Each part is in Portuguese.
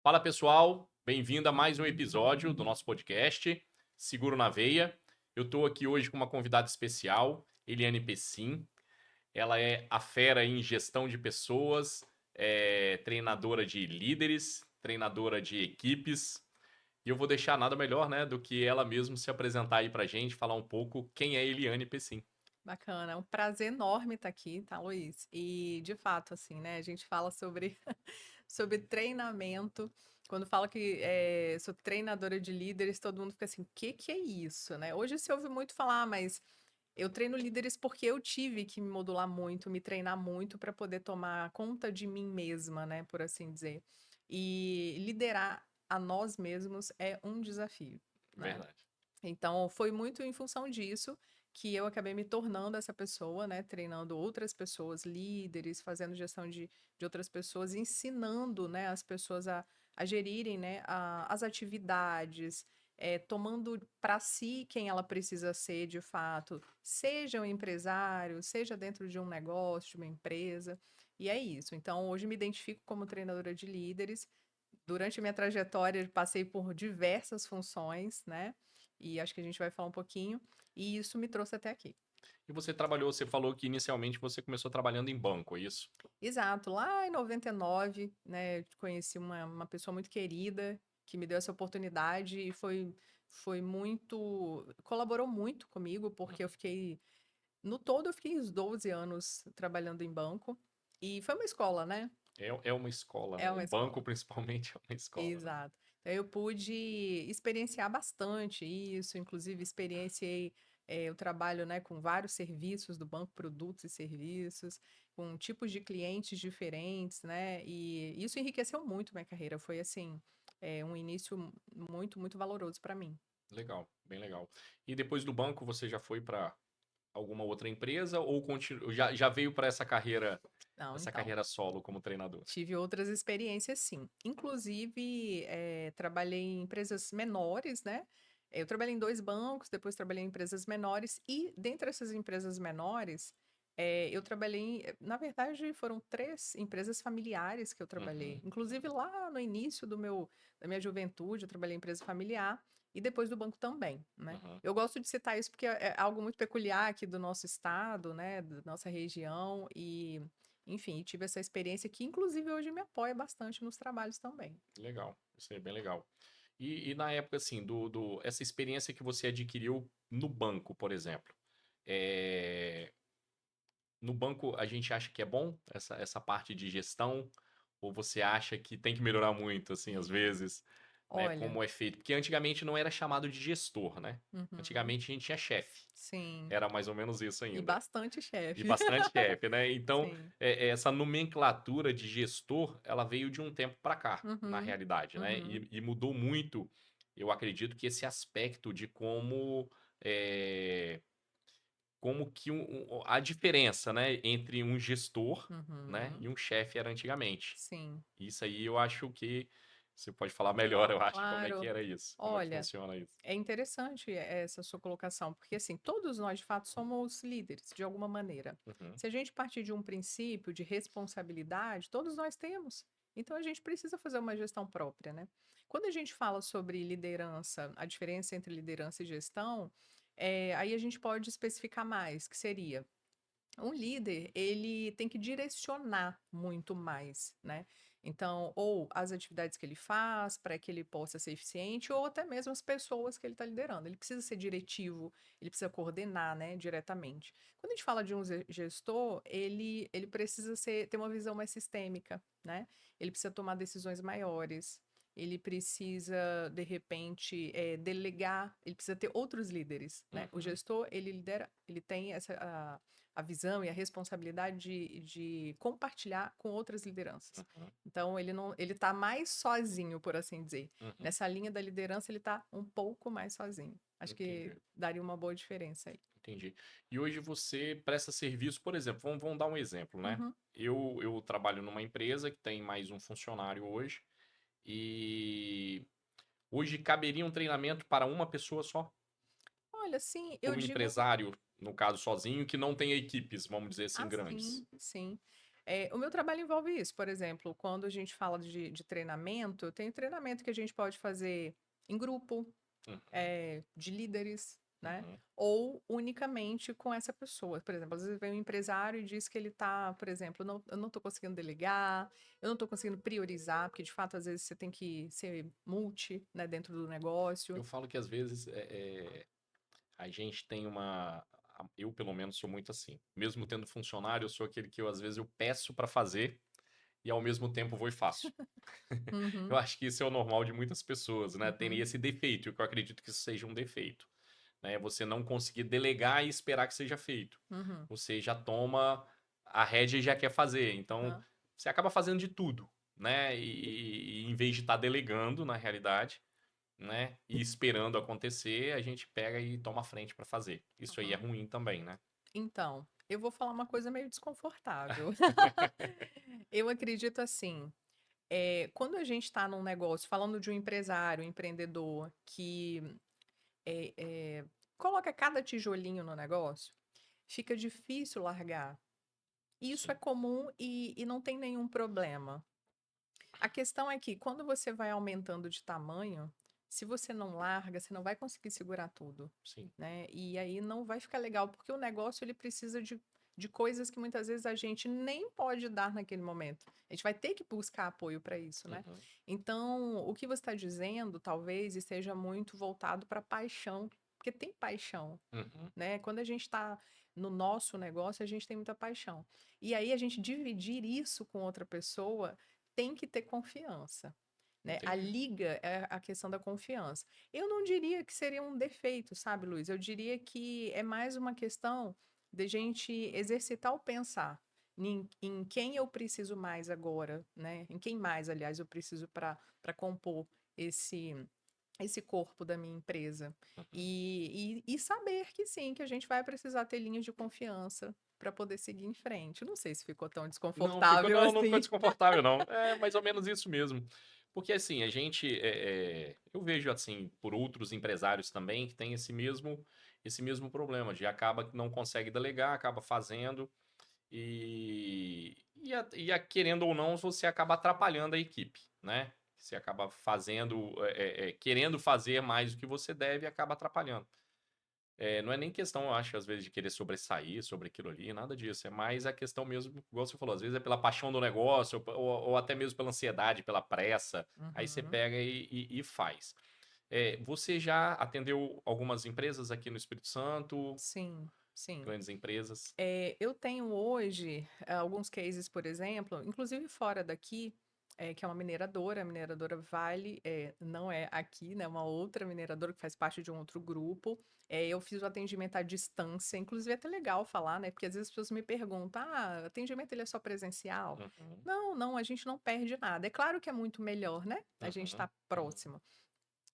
Fala pessoal, bem-vindo a mais um episódio do nosso podcast Seguro na Veia. Eu estou aqui hoje com uma convidada especial, Eliane Pessim. Ela é a fera em gestão de pessoas, treinadora de líderes, treinadora de equipes. E eu vou deixar nada melhor, né, do que ela mesma se apresentar aí pra gente, falar um pouco quem é Eliane Pessim. Bacana, é um prazer enorme estar aqui, tá, Luiz? E de fato, assim, né? A gente fala sobre, sobre treinamento. Quando fala que sou treinadora de líderes, todo mundo fica assim, o que que é isso, né? Hoje se ouve muito falar, mas eu treino líderes porque eu tive que me modular muito, me treinar muito para poder tomar conta de mim mesma, né? Por assim dizer. E liderar a nós mesmos é um desafio, né? Verdade. Então, foi muito em função disso que eu acabei me tornando essa pessoa, né? Treinando outras pessoas, líderes, fazendo gestão de outras pessoas, ensinando, né, as pessoas a gerirem, né, as atividades, tomando para si quem ela precisa ser de fato, seja um empresário, seja dentro de um negócio, de uma empresa. E é isso. Então, hoje me identifico como treinadora de líderes. Durante a minha trajetória, passei por diversas funções, né? E acho que a gente vai falar um pouquinho. E isso me trouxe até aqui. E você falou que inicialmente você começou trabalhando em banco, é isso? Exato, lá em 99, né, conheci uma pessoa muito querida que me deu essa oportunidade e foi muito, colaborou muito comigo, porque eu fiquei, no todo eu fiquei uns 12 anos trabalhando em banco e foi uma escola, né? É uma escola, É né? O uma banco escola. principalmente é uma escola, né? Exato. Então, eu pude experienciar bastante isso, inclusive experienciei o trabalho, né, com vários serviços do banco, produtos e serviços, com tipos de clientes diferentes, né, e isso enriqueceu muito minha carreira. Foi, assim, um início muito, muito valoroso para mim. Legal, bem legal. E depois do banco você já foi para alguma outra empresa ou já veio para Não, essa então, carreira solo como treinador? tive outras experiências, sim. Inclusive, trabalhei em empresas menores, né? Eu trabalhei em dois bancos, depois trabalhei em empresas menores, e dentre essas empresas menores, eu trabalhei, na verdade, foram três empresas familiares que eu trabalhei. Uhum, Inclusive, uhum, lá no início da minha juventude, eu trabalhei em empresa familiar, e depois do banco também, né? uhum. Eu gosto de citar isso porque é algo muito peculiar aqui do nosso estado, né? Da nossa região, e enfim, tive essa experiência que, inclusive, hoje me apoia bastante nos trabalhos também. Legal, isso aí é bem legal. E na época, assim, essa experiência que você adquiriu no banco, por exemplo, é, no banco a gente acha que é bom essa parte de gestão, ou você acha que tem que melhorar muito, assim, às vezes, né, Olha, como é feito? Porque antigamente não era chamado de gestor, né? uhum, Antigamente a gente tinha chefe. sim, Era mais ou menos isso e ainda. bastante E chefe. bastante chefe, né? Então, Sim, essa nomenclatura de gestor, ela veio de um tempo para cá, na uhum, realidade, né? uhum, E mudou muito, eu acredito que esse aspecto de é, como que a diferença, né, entre um gestor, né, uhum, e um chefe era antigamente. sim, Isso aí eu acho que você pode falar melhor, eu acho, como é que claro. era isso, como é que Olha, funciona isso. é interessante essa sua colocação, porque assim, todos nós de fato somos líderes de alguma maneira. Uhum, Se a gente partir de um princípio de responsabilidade, todos nós temos. Então a gente precisa fazer uma gestão própria, né? Quando a gente fala sobre liderança, a diferença entre liderança e gestão, aí a gente pode especificar mais, que seria um líder, ele tem que direcionar muito mais, né? Então, ou as atividades que ele faz para que ele possa ser eficiente, ou até mesmo as pessoas que ele está liderando. Ele precisa ser diretivo, ele precisa coordenar, né, diretamente. Quando a gente fala de um gestor, ele precisa ter uma visão mais sistêmica, né? Ele precisa tomar decisões maiores. Ele precisa, de repente, delegar, ele precisa ter outros líderes, né? O uhum, gestor, ele lidera, ele tem a visão e a responsabilidade de compartilhar com outras lideranças. uhum, Então, ele não, ele está mais sozinho, por assim dizer. uhum. Nessa linha da liderança, ele está um pouco mais sozinho. Acho que Entendi. daria uma boa diferença aí. Entendi. E hoje você presta serviço, por exemplo, vamos dar um exemplo, né? Uhum. Eu trabalho numa empresa que tem mais um funcionário hoje e hoje caberia um treinamento para uma pessoa só, Olha, sim, eu como digo empresário, no caso sozinho, que não tem equipes, vamos dizer assim, grandes. assim, sim. O meu trabalho envolve isso, por exemplo, quando a gente fala de treinamento, tem treinamento que a gente pode fazer em grupo, Uhum, de líderes, né? uhum. Ou unicamente com essa pessoa. Por exemplo, às vezes vem um empresário e diz que ele está, por exemplo, eu não estou conseguindo delegar, eu não estou conseguindo priorizar, porque de fato, às vezes, você tem que ser multi, né, dentro do negócio. Eu falo que às vezes a gente tem eu, pelo menos, sou muito assim. Mesmo tendo funcionário, eu sou aquele que às vezes eu peço para fazer e ao mesmo tempo vou e faço. Eu Uhum, acho que isso é o normal de muitas pessoas, né? Tem uhum, esse defeito, que eu acredito que isso seja um defeito, né? Você não conseguir delegar e esperar que seja feito. uhum. Você já toma a rédea e já quer fazer. Então, Aham, você acaba fazendo de tudo, né? E em vez de estar delegando, na realidade, né? E esperando acontecer, a gente pega e toma a frente para fazer. Isso aí é aham. ruim também, né? Então, eu vou falar uma coisa meio desconfortável. Eu acredito assim, quando a gente está num negócio, falando de um empresário, um empreendedor que eh eh, coloca cada tijolinho no negócio, fica difícil largar. Isso é Sim. comum e não tem nenhum problema. A questão é que quando você vai aumentando de tamanho, se você não larga, você não vai conseguir segurar tudo, Sim. né? E aí não vai ficar legal, porque o negócio ele precisa de coisas que muitas vezes a gente nem pode dar naquele momento. A gente vai ter que buscar apoio para isso, né? Uhum, Então, o que você está dizendo, talvez, esteja muito voltado para paixão, porque tem paixão, uhum. né? Quando a gente está no nosso negócio, a gente tem muita paixão. E aí a gente dividir isso com outra pessoa tem que ter confiança, né? A Entendi. liga é a questão da confiança. Eu não diria que seria um defeito, sabe, Luiz? Eu diria que é mais uma questão de gente exercitar o pensar em quem eu preciso mais agora, né? Em quem mais, aliás, eu preciso para compor esse esse corpo da minha empresa. Uhum. E saber que sim, que a gente vai precisar ter linhas de confiança para poder seguir em frente. Não sei se ficou tão desconfortável Não ficou assim. desconfortável, não. É mais ou menos isso mesmo. Porque assim, eu vejo assim, por outros empresários também, que tem esse mesmo problema, de acaba que não consegue delegar, acaba fazendo, querendo ou não, você acaba atrapalhando a equipe, né? Você acaba fazendo, querendo fazer mais do que você deve e acaba atrapalhando. Não é nem questão, eu acho, às vezes, de querer sobressair sobre aquilo ali, nada disso. É mais a questão mesmo, igual você falou, às vezes é pela paixão do negócio, ou até mesmo pela ansiedade, pela pressa. Aí você Uhum. pega e faz. Você já atendeu algumas empresas aqui no Espírito Santo, Sim, sim. grandes empresas? Eu tenho hoje alguns cases, por exemplo, inclusive fora daqui, que é uma mineradora, a mineradora Vale, não é aqui, né? Uma outra mineradora que faz parte de um outro grupo. Eu fiz o atendimento à distância, inclusive é até legal falar, né? Porque às vezes as pessoas me perguntam: ah, o atendimento ele é só presencial? Uhum, Não, não, a gente não perde nada. É claro que é muito melhor, né? A gente uhum, está uhum. próximo.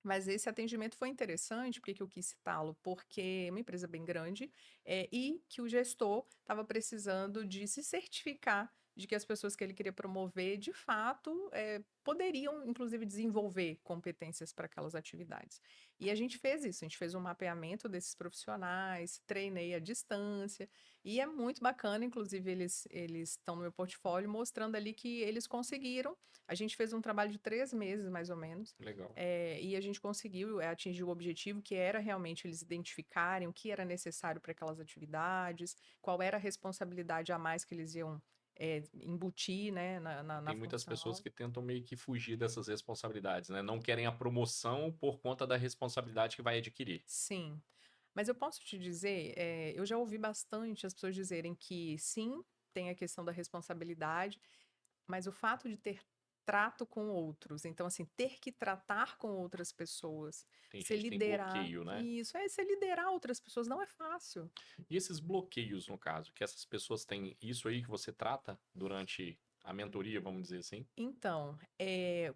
Mas esse atendimento foi interessante, porque que eu quis citá-lo? Porque é uma empresa bem grande, e que o gestor estava precisando de se certificar de que as pessoas que ele queria promover, de fato, poderiam, inclusive, desenvolver competências para aquelas atividades. E a gente fez isso, a gente fez um mapeamento desses profissionais, treinei à distância, e é muito bacana, inclusive, eles estão no meu portfólio mostrando ali que eles conseguiram. A gente fez um trabalho de 3 meses, mais ou menos, Legal. e a gente conseguiu atingir o objetivo, que era realmente eles identificarem o que era necessário para aquelas atividades, qual era a responsabilidade a mais que eles iam embutir, né, na Tem muitas pessoas função. que tentam meio que fugir dessas responsabilidades, né? Não querem a promoção por conta da responsabilidade que vai adquirir. Sim. Mas eu posso te dizer, eu já ouvi bastante as pessoas dizerem que sim, tem a questão da responsabilidade, mas o fato de ter trato com outros, então assim, ter que tratar com outras pessoas, Tem se gente que tem liderar, bloqueio, né? isso, se liderar outras pessoas não é fácil. E esses bloqueios, no caso, que essas pessoas têm, isso aí que você trata durante a mentoria, vamos dizer assim? Então,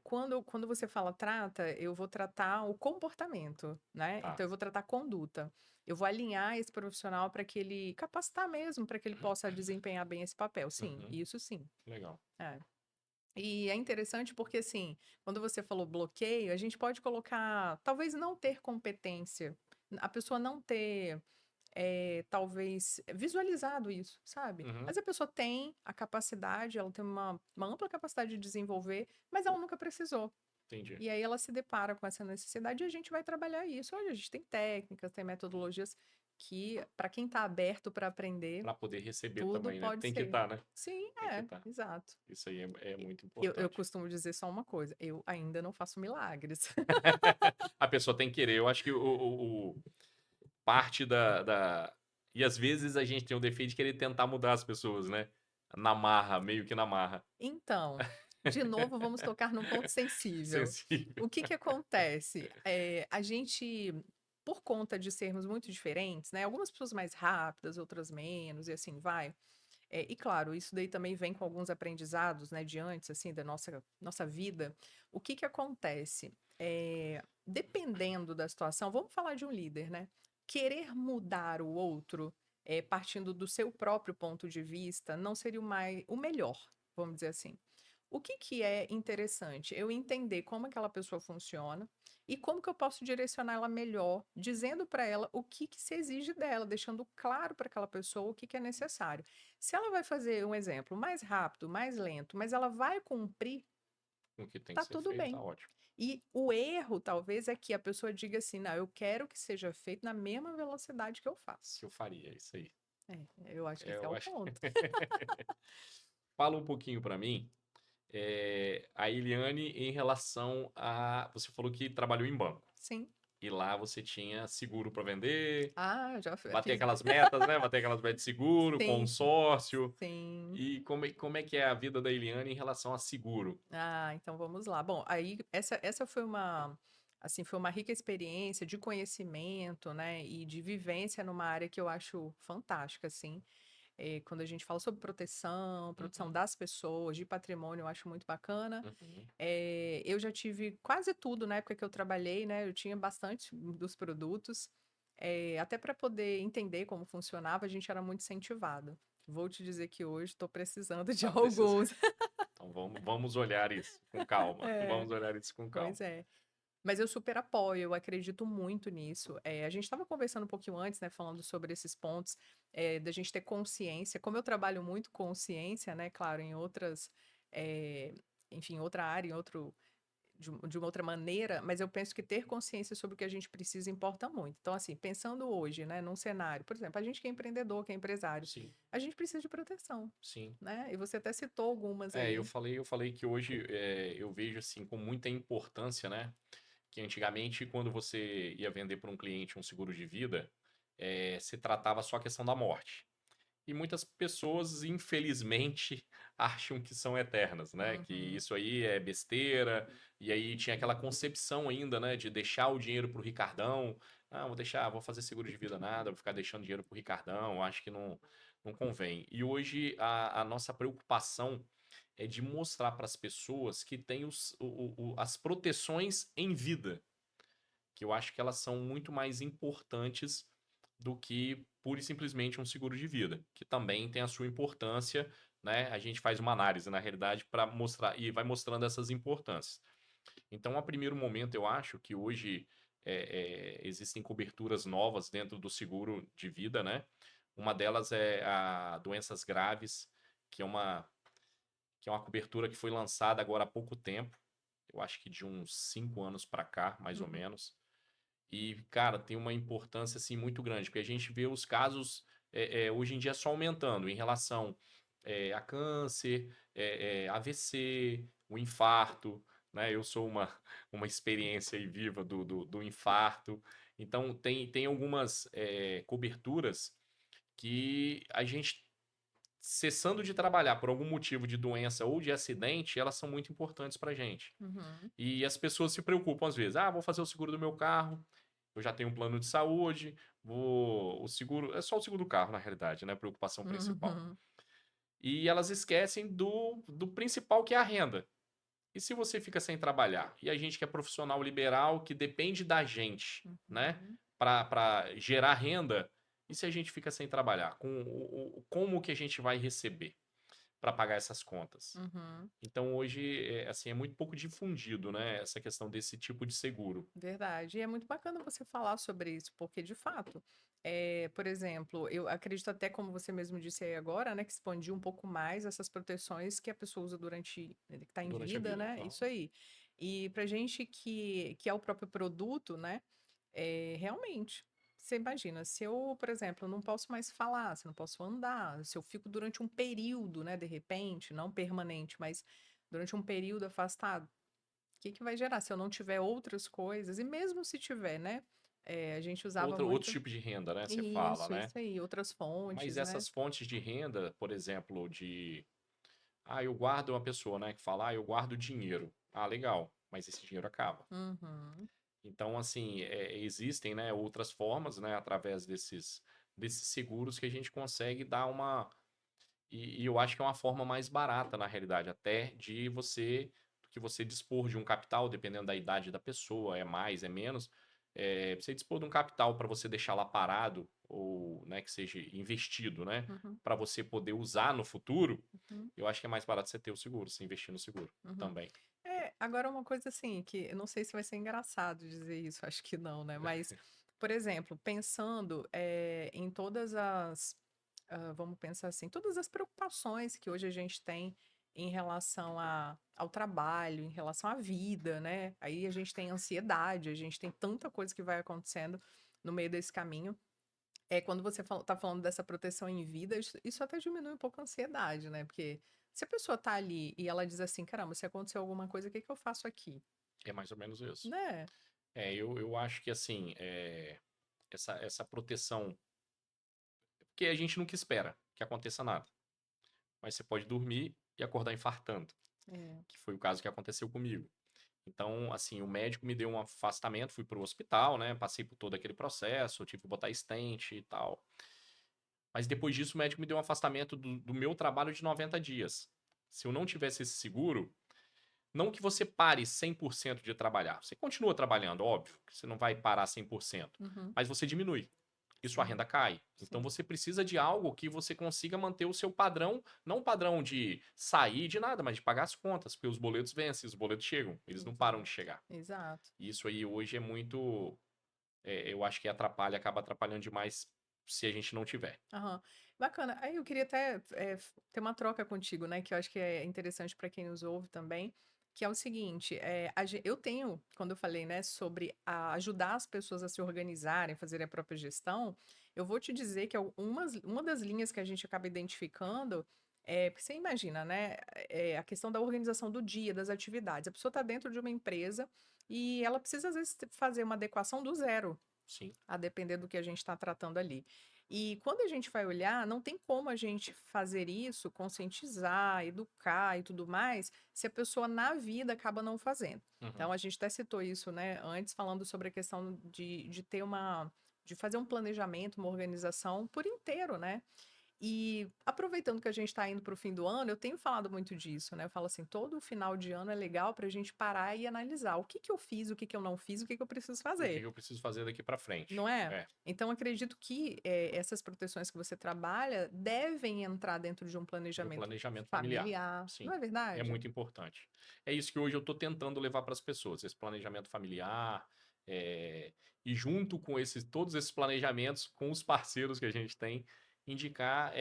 quando você fala trata, eu vou tratar o comportamento, né? Tá. Então, eu vou tratar a conduta. Eu vou alinhar esse profissional para que ele capacitar mesmo, para que ele possa desempenhar bem esse papel. Sim, Uhum, isso sim. legal. É. E é interessante porque, assim, quando você falou bloqueio, a gente pode colocar, talvez não ter competência, a pessoa não ter. talvez visualizado isso, sabe? Uhum, Mas a pessoa tem a capacidade, ela tem uma ampla capacidade de desenvolver, mas ela nunca precisou. entendi. E aí ela se depara com essa necessidade e a gente vai trabalhar isso. Olha, a gente tem técnicas, tem metodologias que, para quem está aberto para aprender, Para poder receber tudo também, né? pode Tem que ser. estar, né? Sim, Tem que estar. exato. Isso aí é muito Eu importante. costumo dizer só uma coisa: eu ainda não faço milagres. A pessoa tem que querer. Eu acho que parte E às vezes a gente tem o defeito de querer tentar mudar as pessoas, né? Na marra, meio que na marra. Então, de novo, vamos tocar num ponto sensível. Sensível. O que que acontece? A gente, por conta de sermos muito diferentes, né? Algumas pessoas mais rápidas, outras menos, e assim vai. E claro, isso daí também vem com alguns aprendizados, né, de antes, assim, da nossa vida. O que que acontece? Dependendo da situação, vamos falar de um líder, né? Querer mudar o outro, partindo do seu próprio ponto de vista, não seria o melhor, vamos dizer assim. O que que é interessante? Eu entender como aquela pessoa funciona e como que eu posso direcionar ela melhor, dizendo para ela o que que se exige dela, deixando claro para aquela pessoa o que que é necessário. Se ela vai fazer um exemplo mais rápido, mais lento, mas ela vai cumprir, O que tem que tá ser tudo feito, tá bem. ótimo. E o erro, talvez, é que a pessoa diga assim: não, eu quero que seja feito na mesma velocidade que eu faço. Que eu faria, isso aí. Eu acho que esse é Eu o acho. ponto. Fala um pouquinho para mim, a Eliane, em relação a. Você falou que trabalhou em banco. Sim. E lá você tinha seguro para vender, Ah, bater fiz. aquelas metas, né? Bater aquelas metas de seguro, Sim, consórcio. sim. E como é que é a vida da Eliane em relação a seguro? Ah, então vamos lá. Bom, aí essa foi assim, foi uma rica experiência de conhecimento, né, e de vivência numa área que eu acho fantástica, assim. Quando a gente fala sobre proteção Uhum, das pessoas, de patrimônio, eu acho muito bacana. uhum, Eu já tive quase tudo na época que eu trabalhei, né, eu tinha bastante dos produtos, até para poder entender como funcionava, a gente era muito incentivado. Vou te dizer que hoje estou precisando de tá precisando. alguns. Então vamos olhar isso com calma. É. Vamos olhar isso com calma. Pois é. Mas eu super apoio, eu acredito muito nisso. A gente estava conversando um pouquinho antes, né, falando sobre esses pontos, da gente ter consciência. Como eu trabalho muito com ciência, né, claro, em outras, eh, enfim, outra área, de uma outra maneira, mas eu penso que ter consciência sobre o que a gente precisa importa muito. Então, assim, pensando hoje, né, num cenário, por exemplo, a gente que é empreendedor, que é empresário, Sim, a gente precisa de proteção, sim. né? E você até citou algumas Eu aí. falei que hoje eu vejo assim com muita importância, né? Que antigamente, quando você ia vender para um cliente um seguro de vida, se tratava só a questão da morte. E muitas pessoas, infelizmente, acham que são eternas, né? Que Uhum. isso aí é besteira. E aí tinha aquela concepção ainda, né? De deixar o dinheiro pro Ricardão. Ah, vou fazer seguro de vida nada, vou ficar deixando dinheiro pro Ricardão. Acho que não convém. E hoje a nossa preocupação é de mostrar para as pessoas que tem as proteções em vida, que eu acho que elas são muito mais importantes do que pura e simplesmente um seguro de vida, que também tem a sua importância, né? A gente faz uma análise, na realidade, para mostrar e vai mostrando essas importâncias. Então, a primeiro momento, eu acho que hoje existem coberturas novas dentro do seguro de vida, né? Uma delas é a doenças graves, que é uma cobertura que foi lançada agora há pouco tempo, eu acho que de uns 5 anos para cá, mais ou Uhum. menos. E, cara, tem uma importância assim muito grande, porque a gente vê os casos hoje em dia só aumentando em relação a câncer, AVC, o infarto, né? Eu sou uma experiência aí viva do infarto. Então, tem algumas coberturas que a gente, cessando de trabalhar por algum motivo de doença ou de acidente, elas são muito importantes pra gente. Uhum. E as pessoas se preocupam às vezes. Ah, vou fazer o seguro do meu carro, eu já tenho um plano de saúde, o seguro. É só o seguro do carro, na realidade, né? A preocupação principal. Uhum. E elas esquecem do principal, que é a renda. E se você fica sem trabalhar? E a gente que é profissional liberal, que depende da gente, né? Uhum. Para gerar renda, e se a gente fica sem trabalhar? Como que a gente vai receber? para pagar essas contas. Uhum. Então hoje, assim, é muito pouco difundido, né, essa questão desse tipo de seguro. Verdade. E é muito bacana você falar sobre isso, porque de fato, por exemplo, eu acredito até como você mesmo disse aí agora, né, que expandiu um pouco mais essas proteções que a pessoa usa durante, que está em Durante a vida, vida. né? Isso Aham. aí. E pra gente que é o próprio produto, né? Realmente. Você imagina, se eu, por exemplo, não posso mais falar, se eu não posso andar, se eu fico durante um período, né, de repente, não permanente, mas durante um período afastado, que vai gerar se eu não tiver outras coisas? E mesmo se tiver, né, a gente usava Outros muito tipos de renda, né, você fala, né. isso aí, outras Mas fontes, né. essas fontes de renda, por exemplo, eu guardo uma pessoa, né, que fala: eu guardo dinheiro". Ah, legal, mas esse dinheiro acaba. Uhum, Então, assim, existem, né, outras formas, né, através desses seguros que a gente consegue dar uma e eu acho que é uma forma mais barata, na realidade, até de você dispor de um capital, dependendo da idade da pessoa, é mais, é menos, você dispor de um capital para você deixar lá parado ou, né, que seja investido, né, uhum, para você poder usar no futuro, uhum, eu acho que é mais barato você ter o seguro, você investir no seguro uhum. também. Agora uma coisa assim, que eu não sei se vai ser engraçado dizer isso, acho que não, né, mas, por exemplo, pensando, em todas as vamos pensar assim, todas as preocupações que hoje a gente tem em relação ao trabalho, em relação à vida, né? Aí a gente tem ansiedade, a gente tem tanta coisa que vai acontecendo no meio desse caminho. Quando você tá falando dessa proteção em vida, isso até diminui um pouco a ansiedade, né? Porque se a pessoa tá ali e ela diz assim, caramba, se acontecer alguma coisa, o que que eu faço aqui? É mais ou menos isso. Né? Eu acho que, assim, essa proteção porque a gente nunca espera que aconteça nada, mas você pode dormir e acordar infartando, É. que foi o caso que aconteceu comigo. Então, assim, o médico me deu um afastamento, fui para o hospital, né? Passei por todo aquele processo, tive que botar stent e tal. Mas depois disso, o médico me deu um afastamento do meu trabalho de 90 dias. Se eu não tivesse esse seguro, não que você pare 100% de trabalhar. Você continua trabalhando, óbvio, que você não vai parar 100%, Uhum. mas você diminui e sua Sim, renda cai. Então sim. você precisa de algo que você consiga manter o seu padrão, não um padrão de sair de nada, mas de pagar as contas, porque os boletos vencem, os boletos chegam, eles não param de Exato. chegar. Exato. E isso aí hoje é muito, eu acho que acaba atrapalhando demais se a gente não tiver. Aham. Bacana. Aí eu queria até, ter uma troca contigo, né, que eu acho que é interessante para quem nos ouve também, que é o seguinte, eu tenho, quando eu falei, né, sobre ajudar as pessoas a se organizarem, fazerem a própria gestão, eu vou te dizer que uma das linhas que a gente acaba identificando, porque você imagina, né, a questão da organização do dia, das atividades. A pessoa está dentro de uma empresa e ela precisa, às vezes, fazer uma adequação do zero, Sim. a depender do que a gente está tratando ali. E quando a gente vai olhar, não tem como a gente fazer isso, conscientizar, educar e tudo mais, se a pessoa na vida acaba não fazendo. Então, Uhum. a gente até citou isso, né, antes, falando sobre a questão de ter de fazer um planejamento, uma organização por inteiro, né? E aproveitando que a gente está indo para o fim do ano, eu tenho falado muito disso, né? Eu falo assim, todo final de ano é legal para a gente parar e analisar o que que eu fiz, o que que eu não fiz, o que que eu preciso E o que fazer. eu preciso fazer daqui para frente? Não é? É, Então acredito que, essas proteções que você trabalha devem entrar dentro de um do planejamento planejamento familiar. familiar, não Sim, é é verdade? muito importante. É isso que hoje eu estou tentando levar para as pessoas, esse planejamento familiar, e junto com todos esses planejamentos, com os parceiros que a gente tem, indicar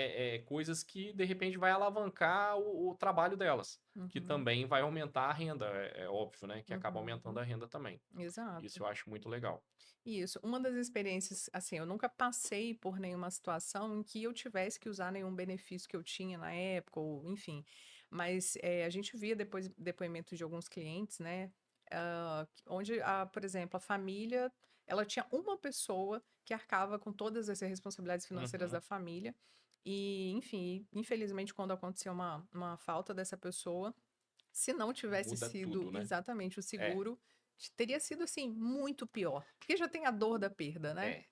coisas que de repente vai alavancar o trabalho delas, que Uhum, também vai aumentar a renda, é óbvio, né? Que acaba aumentando uhum, a renda também. Isso exato. eu acho muito legal. Isso, uma das experiências, assim, eu nunca passei por nenhuma situação em que eu tivesse que usar nenhum benefício que eu tinha na época, ou enfim, mas a gente via depois depoimentos de alguns clientes, né, onde, por exemplo, a família, ela tinha uma pessoa que arcava com todas essas responsabilidades financeiras Uhum. da família, e, enfim, infelizmente, quando acontecia uma falta dessa pessoa, se não tivesse Muda sido tudo, né? exatamente o É. seguro, teria sido, assim, muito pior, porque já tem a dor da perda, né.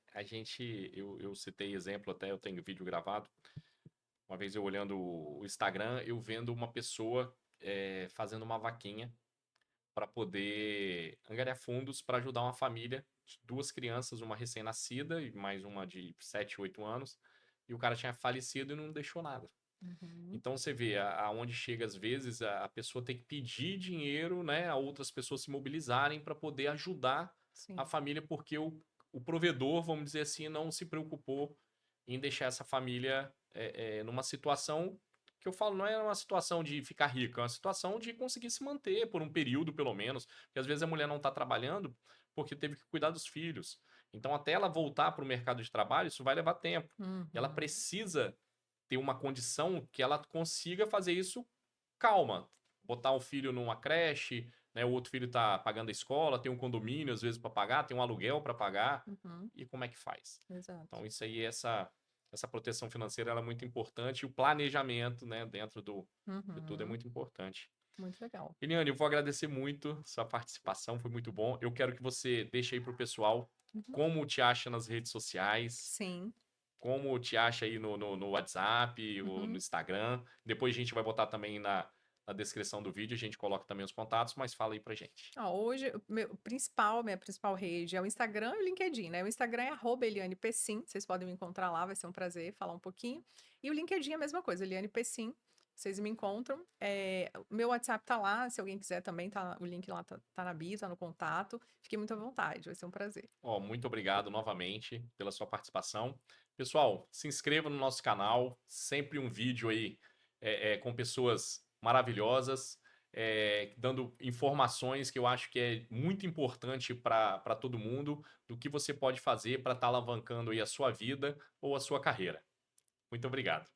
Eu citei exemplo até, eu tenho vídeo gravado. Uma vez eu olhando o Instagram, eu vendo uma pessoa fazendo uma vaquinha para poder angariar fundos para ajudar uma família de duas crianças, uma recém-nascida e mais uma de 7, 8 anos. E o cara tinha falecido e não deixou nada. Uhum. Então você vê aonde chega às vezes a pessoa tem que pedir dinheiro, né, a outras pessoas se mobilizarem para poder ajudar a Sim. família, porque o provedor, vamos dizer assim, não se preocupou em deixar essa família numa situação que eu falo, não é uma situação de ficar rica, é uma situação de conseguir se manter por um período, pelo menos. Porque às vezes a mulher não está trabalhando porque teve que cuidar dos filhos. Então, até ela voltar para o mercado de trabalho, isso vai levar tempo. E ela Uhum. precisa ter uma condição que ela consiga fazer isso calma. Botar o filho numa creche, né? O outro filho tá pagando a escola, tem um condomínio às vezes para pagar, tem um aluguel para pagar. Uhum. E como é que faz? Exato. Então, isso aí, essa proteção financeira ela é muito importante. E o planejamento, né, dentro de tudo é Uhum. muito importante. Muito legal. Eliane, eu vou agradecer muito sua participação, foi muito bom. Eu quero que você deixe aí para o pessoal Uhum. como te acha nas redes sociais, Sim. como te acha aí no WhatsApp, ou no Uhum. Instagram. Depois a gente vai botar também na descrição do vídeo, a gente coloca também os contatos, mas fala aí pra gente. Ó, hoje, minha principal rede é o Instagram e o LinkedIn, né? O Instagram é @ElianePessim, vocês podem me encontrar lá, vai ser um prazer falar um pouquinho. E o LinkedIn é a mesma coisa, Eliane Pessim, vocês me encontram. O meu WhatsApp tá lá, se alguém quiser também, o link lá tá na bio, tá no contato. Fique muito à vontade, vai ser um prazer. Ó, muito obrigado novamente pela sua participação. Pessoal, se inscreva no nosso canal, sempre um vídeo aí com pessoas maravilhosas, dando informações que eu acho que é muito importante para todo mundo, do que você pode fazer para estar alavancando aí a sua vida ou a sua carreira. Muito obrigado.